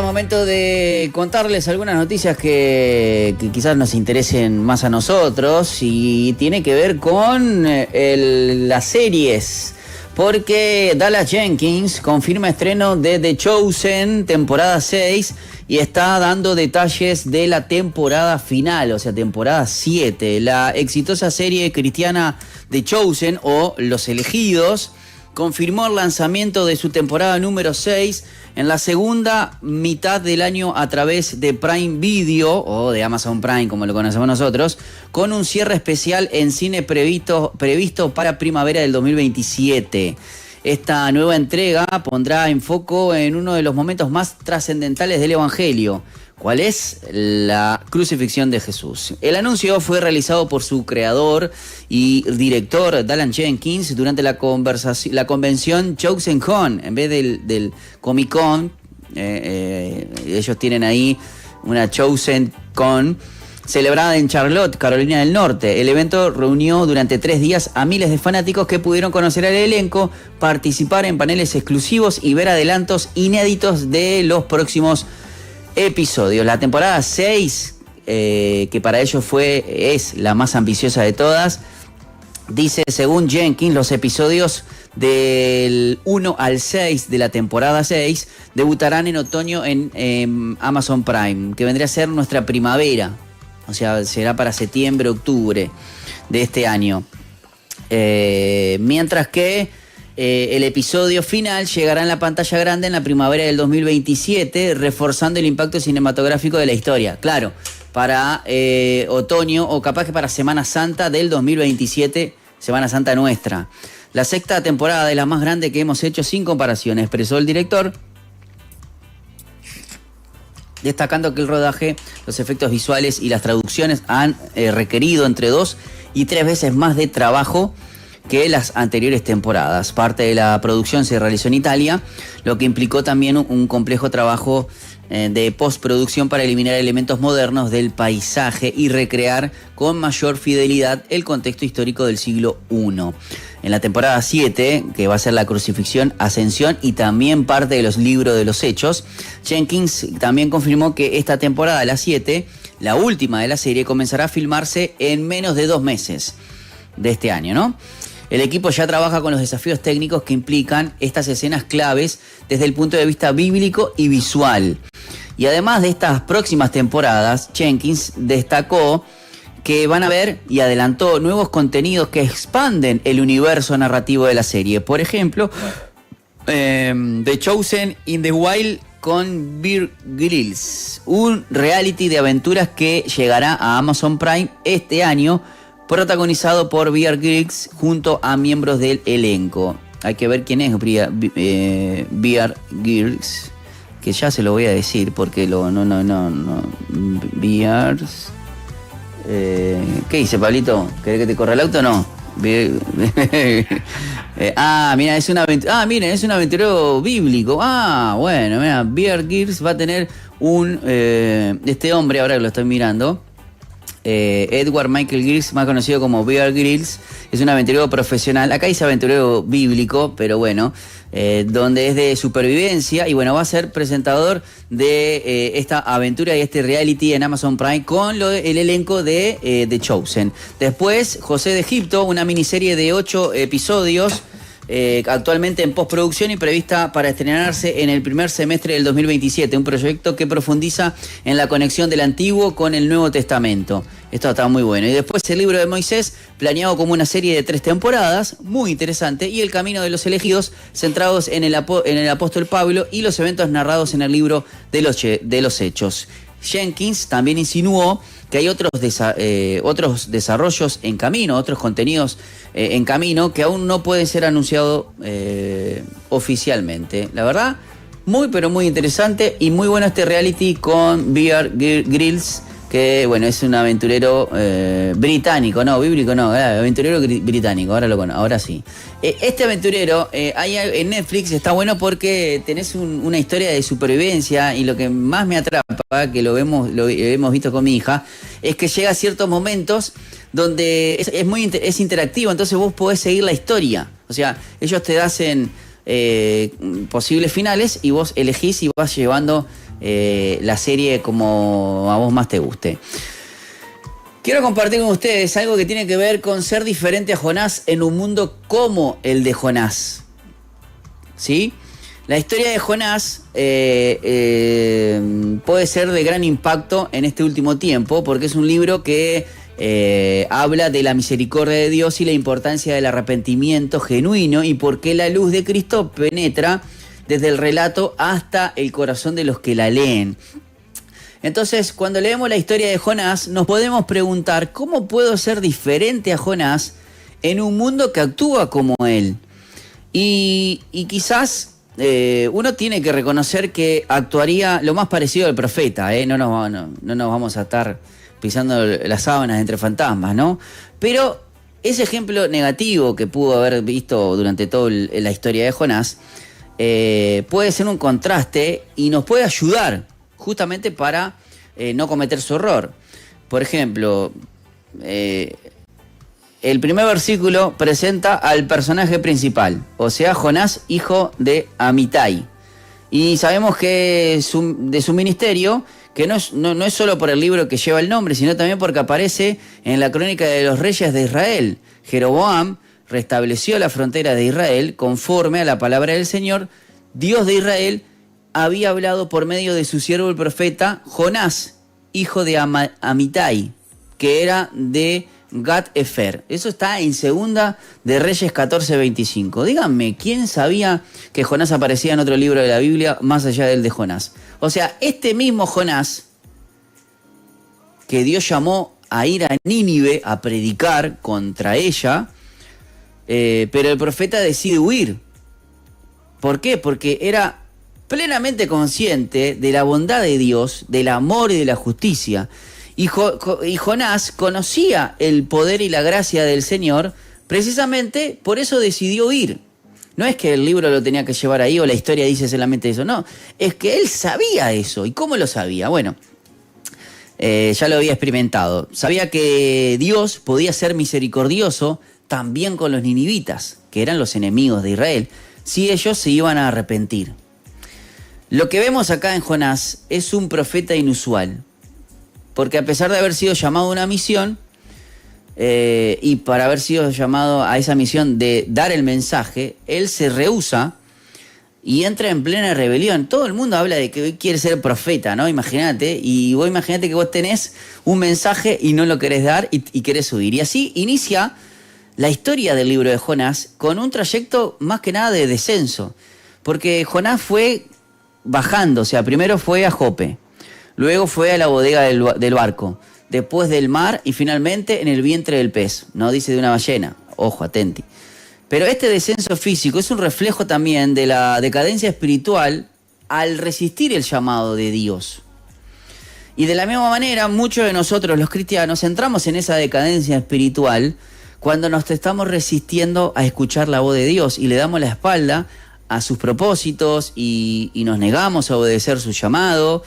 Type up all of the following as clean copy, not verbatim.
momento de contarles algunas noticias que quizás nos interesen más a nosotros y tiene que ver con las series. Porque Dallas Jenkins confirma estreno de The Chosen, temporada 6, y está dando detalles de la temporada final, o sea, temporada 7. La exitosa serie cristiana The Chosen, o Los Elegidos, confirmó el lanzamiento de su temporada número 6 en la segunda mitad del año a través de Prime Video, o de Amazon Prime como lo conocemos nosotros, con un cierre especial en cine previsto para primavera del 2027. Esta nueva entrega pondrá en foco en uno de los momentos más trascendentales del Evangelio. ¿Cuál es? La crucifixión de Jesús. El anuncio fue realizado por su creador y director Dallas Jenkins durante la convención Chosen Con. En vez del Comic Con, ellos tienen ahí una Chosen Con celebrada en Charlotte, Carolina del Norte. El evento reunió durante 3 días a miles de fanáticos que pudieron conocer al elenco, participar en paneles exclusivos y ver adelantos inéditos de los próximos episodios. La temporada 6, que para ellos es la más ambiciosa de todas, dice, según Jenkins, los episodios del 1 al 6 de la temporada 6 debutarán en otoño en Amazon Prime, que vendría a ser nuestra primavera, o sea, será para septiembre, octubre de este año. Mientras que el episodio final llegará en la pantalla grande en la primavera del 2027, reforzando el impacto cinematográfico de la historia. Claro, para otoño o capaz que para Semana Santa del 2027, Semana Santa nuestra. La 6ª temporada es la más grande que hemos hecho sin comparación, expresó el director, destacando que el rodaje, los efectos visuales y las traducciones han requerido entre 2 y 3 veces más de trabajo que las anteriores temporadas. Parte de la producción se realizó en Italia, lo que implicó también un complejo trabajo de postproducción para eliminar elementos modernos del paisaje y recrear con mayor fidelidad el contexto histórico del siglo I. En la temporada 7, que va a ser la crucifixión, ascensión y también parte de los libros de los Hechos, Jenkins también confirmó que esta temporada, la 7, la última de la serie, comenzará a filmarse en menos de 2 meses de este año, ¿no? El equipo ya trabaja con los desafíos técnicos que implican estas escenas claves desde el punto de vista bíblico y visual. Y además de estas próximas temporadas, Jenkins destacó que van a ver y adelantó nuevos contenidos que expanden el universo narrativo de la serie. Por ejemplo, The Chosen in the Wild con Bear Grylls, un reality de aventuras que llegará a Amazon Prime este año, protagonizado por Bear Grylls junto a miembros del elenco. Hay que ver quién es Bear Grylls, que ya se lo voy a decir porque Bear. ¿Qué dice, Pablito? ¿Querés que te corra el auto o no? Mira, es un aventurero bíblico. Bueno, mira, Bear Grylls va a tener este hombre, ahora que lo estoy mirando, Edward Michael Grylls, más conocido como Bear Grylls, es un aventurero profesional. Acá dice aventurero bíblico, pero bueno, donde es de supervivencia y bueno, va a ser presentador de esta aventura y este reality en Amazon Prime con el elenco de The Chosen. Después, José de Egipto, una miniserie de 8 episodios, actualmente en postproducción y prevista para estrenarse en el primer semestre del 2027, un proyecto que profundiza en la conexión del Antiguo con el Nuevo Testamento. Esto está muy bueno. Y después el libro de Moisés, planeado como una serie de 3 temporadas, muy interesante, y el camino de los elegidos, centrados en el apóstol Pablo y los eventos narrados en el libro de los Hechos. Jenkins también insinuó que hay otros desarrollos en camino, otros contenidos en camino que aún no pueden ser anunciados oficialmente. La verdad, muy pero muy interesante y muy bueno este reality con Bear Grylls, que bueno, es un aventurero británico, no, bíblico no, aventurero británico, ahora sí. Este aventurero, en Netflix está bueno porque tenés una historia de supervivencia, y lo que más me atrapa, que lo hemos visto con mi hija, es que llega a ciertos momentos donde es interactivo, entonces vos podés seguir la historia. O sea, ellos te hacen posibles finales y vos elegís y vas llevando la serie como a vos más te guste. Quiero compartir con ustedes algo que tiene que ver con ser diferente a Jonás en un mundo como el de Jonás. ¿Sí? La historia de Jonás puede ser de gran impacto en este último tiempo, porque es un libro que habla de la misericordia de Dios y la importancia del arrepentimiento genuino y por qué la luz de Cristo penetra desde el relato hasta el corazón de los que la leen. Entonces, cuando leemos la historia de Jonás, nos podemos preguntar, ¿cómo puedo ser diferente a Jonás en un mundo que actúa como él? Y quizás uno tiene que reconocer que actuaría lo más parecido al profeta, ¿eh? No nos vamos a estar pisando las sábanas entre fantasmas, ¿no? Pero ese ejemplo negativo que pudo haber visto durante toda la historia de Jonás puede ser un contraste y nos puede ayudar justamente para no cometer su error. Por ejemplo, el primer versículo presenta al personaje principal, o sea, Jonás, hijo de Amitai. Y sabemos que de su ministerio, que no es solo por el libro que lleva el nombre, sino también porque aparece en la crónica de los reyes de Israel. Jeroboam restableció la frontera de Israel conforme a la palabra del Señor. Dios de Israel había hablado por medio de su siervo el profeta Jonás, hijo de Amitai, que era de Gat-Efer. Eso está en Segunda de Reyes 14:25. Díganme, ¿quién sabía que Jonás aparecía en otro libro de la Biblia más allá del de Jonás? O sea, este mismo Jonás que Dios llamó a ir a Nínive a predicar contra ella, pero el profeta decide huir. ¿Por qué? Porque era plenamente consciente de la bondad de Dios, del amor y de la justicia. Y Jonás conocía el poder y la gracia del Señor, precisamente por eso decidió ir. No es que el libro lo tenía que llevar ahí o la historia dice solamente eso, no. Es que él sabía eso. ¿Y cómo lo sabía? Bueno, ya lo había experimentado. Sabía que Dios podía ser misericordioso también con los ninivitas, que eran los enemigos de Israel, si ellos se iban a arrepentir. Lo que vemos acá en Jonás es un profeta inusual, porque a pesar de haber sido llamado a una misión, y para haber sido llamado a esa misión de dar el mensaje, él se rehúsa y entra en plena rebelión. Todo el mundo habla de que quiere ser profeta, ¿no? Imagínate, y vos imaginate que vos tenés un mensaje y no lo querés dar y querés huir. Y así inicia la historia del libro de Jonás con un trayecto más que nada de descenso, porque Jonás fue bajando, o sea, primero fue a Jope, luego fue a la bodega del barco, después del mar y finalmente en el vientre del pez, no dice de una ballena, ojo, atenti. Pero este descenso físico es un reflejo también de la decadencia espiritual al resistir el llamado de Dios. Y de la misma manera, muchos de nosotros los cristianos entramos en esa decadencia espiritual cuando nos estamos resistiendo a escuchar la voz de Dios y le damos la espalda a sus propósitos y nos negamos a obedecer su llamado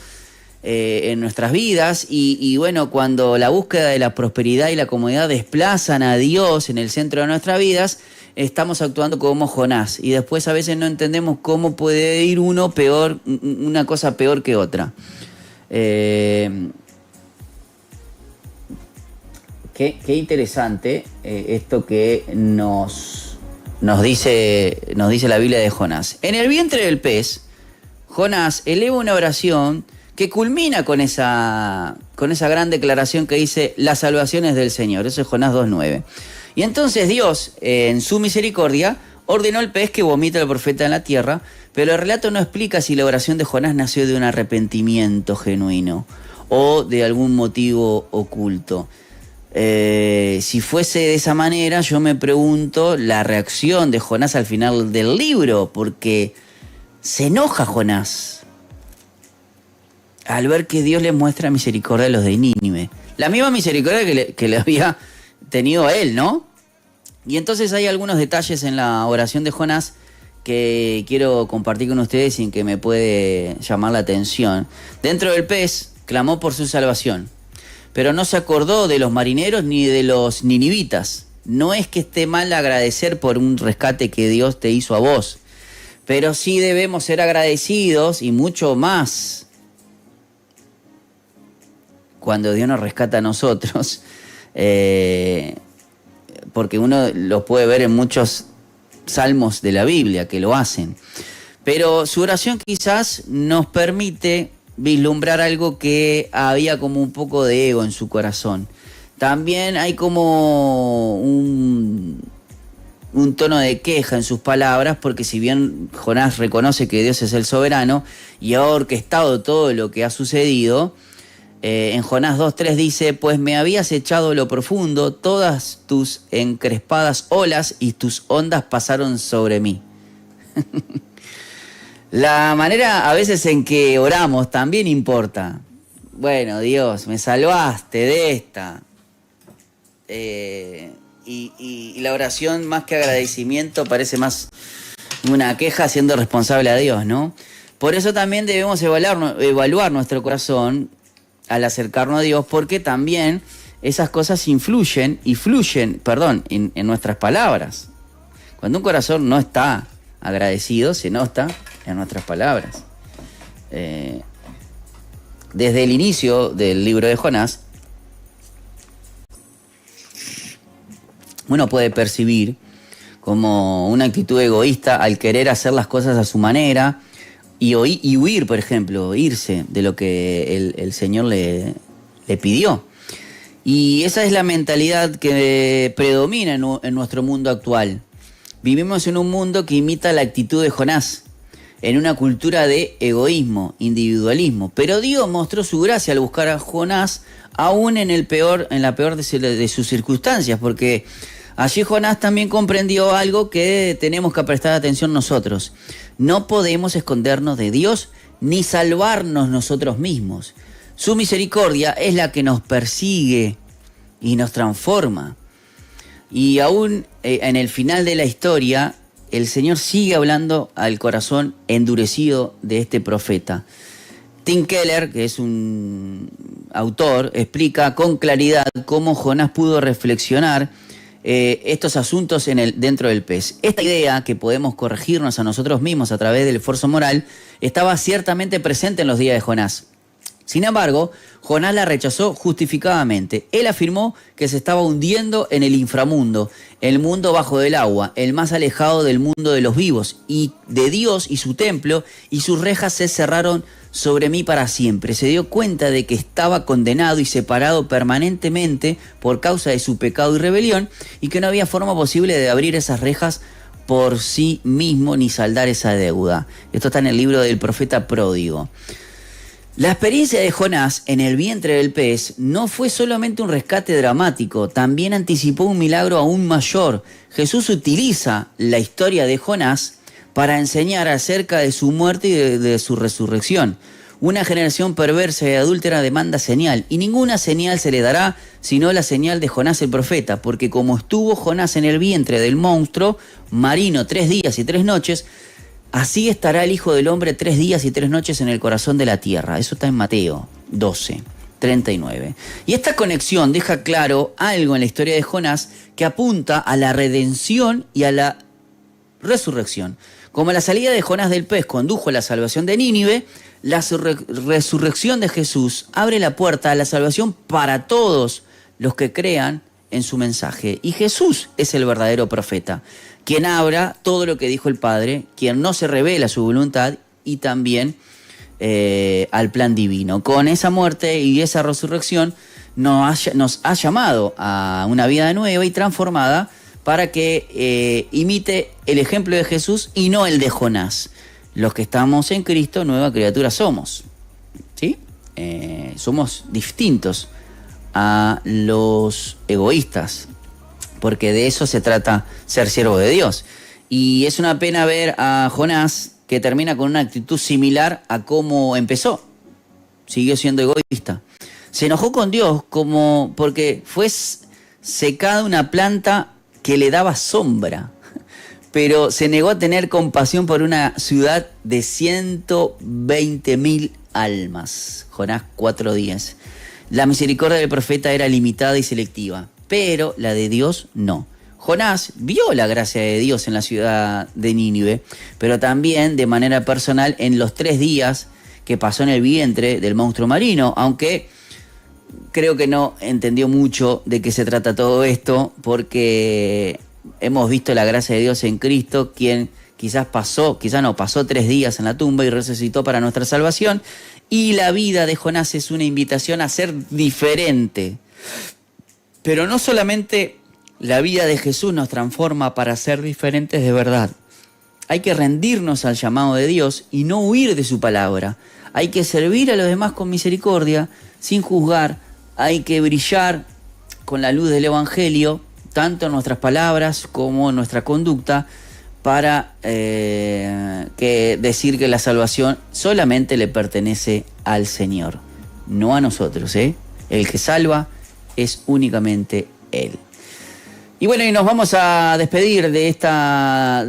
en nuestras vidas y bueno, cuando la búsqueda de la prosperidad y la comodidad desplazan a Dios en el centro de nuestras vidas, estamos actuando como Jonás y después a veces no entendemos cómo puede ir uno peor, una cosa peor que otra. Qué interesante esto que nos dice la Biblia de Jonás. En el vientre del pez, Jonás eleva una oración que culmina con esa gran declaración que dice: la salvación es del Señor. Eso es Jonás 2:9. Y entonces Dios, en su misericordia, ordenó al pez que vomite al profeta en la tierra, pero el relato no explica si la oración de Jonás nació de un arrepentimiento genuino o de algún motivo oculto. Si fuese de esa manera, yo me pregunto la reacción de Jonás al final del libro, porque se enoja Jonás al ver que Dios le muestra misericordia a los de Nínive. La misma misericordia que le había tenido a él, ¿no? Y entonces hay algunos detalles en la oración de Jonás que quiero compartir con ustedes y que me puede llamar la atención. Dentro del pez clamó por su salvación, pero no se acordó de los marineros ni de los ninivitas. No es que esté mal agradecer por un rescate que Dios te hizo a vos, pero sí debemos ser agradecidos y mucho más cuando Dios nos rescata a nosotros, porque uno lo puede ver en muchos salmos de la Biblia que lo hacen. Pero su oración quizás nos permite vislumbrar algo que había como un poco de ego en su corazón. También hay como un tono de queja en sus palabras, porque si bien Jonás reconoce que Dios es el soberano y ha orquestado todo lo que ha sucedido, en Jonás 2:3 dice: pues me habías echado lo profundo, todas tus encrespadas olas y tus ondas pasaron sobre mí. La manera a veces en que oramos también importa. Bueno, Dios, me salvaste de esta. Y la oración, más que agradecimiento, parece más una queja siendo responsable a Dios, ¿no? Por eso también debemos evaluar nuestro corazón al acercarnos a Dios, porque también esas cosas influyen en nuestras palabras. Cuando un corazón no está agradecido, se nota en nuestras palabras. Desde el inicio del libro de Jonás, uno puede percibir como una actitud egoísta al querer hacer las cosas a su manera y huir, por ejemplo, irse de lo que el Señor le pidió. Y esa es la mentalidad que predomina en nuestro mundo actual. Vivimos en un mundo que imita la actitud de Jonás, en una cultura de egoísmo, individualismo. Pero Dios mostró su gracia al buscar a Jonás aún en la peor de sus circunstancias, porque allí Jonás también comprendió algo que tenemos que prestar atención nosotros. No podemos escondernos de Dios ni salvarnos nosotros mismos. Su misericordia es la que nos persigue y nos transforma. Y aún en el final de la historia, el Señor sigue hablando al corazón endurecido de este profeta. Tim Keller, que es un autor, explica con claridad cómo Jonás pudo reflexionar estos asuntos dentro del pez. Esta idea, que podemos corregirnos a nosotros mismos a través del esfuerzo moral, estaba ciertamente presente en los días de Jonás. Sin embargo, Jonás la rechazó justificadamente. Él afirmó que se estaba hundiendo en el inframundo, el mundo bajo del agua, el más alejado del mundo de los vivos, y de Dios y su templo, y sus rejas se cerraron sobre mí para siempre. Se dio cuenta de que estaba condenado y separado permanentemente por causa de su pecado y rebelión, y que no había forma posible de abrir esas rejas por sí mismo ni saldar esa deuda. Esto está en el libro del profeta pródigo. La experiencia de Jonás en el vientre del pez no fue solamente un rescate dramático, también anticipó un milagro aún mayor. Jesús utiliza la historia de Jonás para enseñar acerca de su muerte y de su resurrección. Una generación perversa y adúltera demanda señal, y ninguna señal se le dará sino la señal de Jonás el profeta, porque como estuvo Jonás en el vientre del monstruo marino 3 días y 3 noches, así estará el Hijo del Hombre 3 días y 3 noches en el corazón de la tierra. Eso está en Mateo 12:39. Y esta conexión deja claro algo en la historia de Jonás que apunta a la redención y a la resurrección. Como la salida de Jonás del pez condujo a la salvación de Nínive, la resurrección de Jesús abre la puerta a la salvación para todos los que crean en su mensaje. Y Jesús es el verdadero profeta, quien habla todo lo que dijo el Padre, quien no se revela su voluntad y también al plan divino. Con esa muerte y esa resurrección nos ha llamado a una vida nueva y transformada para que imite el ejemplo de Jesús y no el de Jonás. Los que estamos en Cristo, nueva criatura somos. ¿Sí? Somos distintos a los egoístas, porque de eso se trata ser siervo de Dios. Y es una pena ver a Jonás que termina con una actitud similar a cómo empezó. Siguió siendo egoísta. Se enojó con Dios porque fue secada una planta que le daba sombra, pero se negó a tener compasión por una ciudad de 120.000 almas. Jonás 4:10. La misericordia del profeta era limitada y selectiva, pero la de Dios no. Jonás vio la gracia de Dios en la ciudad de Nínive, pero también de manera personal en los 3 días que pasó en el vientre del monstruo marino, aunque creo que no entendió mucho de qué se trata todo esto, porque hemos visto la gracia de Dios en Cristo, quien quizás pasó 3 días en la tumba y resucitó para nuestra salvación, y la vida de Jonás es una invitación a ser diferente. Pero no solamente la vida de Jesús nos transforma para ser diferentes de verdad. Hay que rendirnos al llamado de Dios y no huir de su palabra. Hay que servir a los demás con misericordia, sin juzgar. Hay que brillar con la luz del Evangelio, tanto en nuestras palabras como en nuestra conducta, para decir que la salvación solamente le pertenece al Señor, no a nosotros, ¿eh? El que salva es únicamente Él. Y bueno, y nos vamos a despedir de esta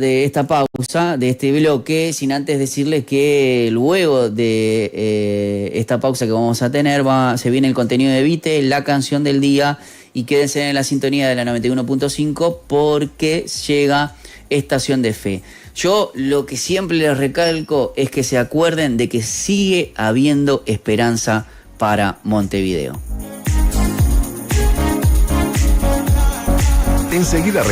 pausa, de este bloque, sin antes decirles que luego de esta pausa que vamos a tener, se viene el contenido de Vite, la canción del día, y quédense en la sintonía de la 91.5 porque llega Estación de Fe. Yo lo que siempre les recalco es que se acuerden de que sigue habiendo esperanza para Montevideo. Enseguida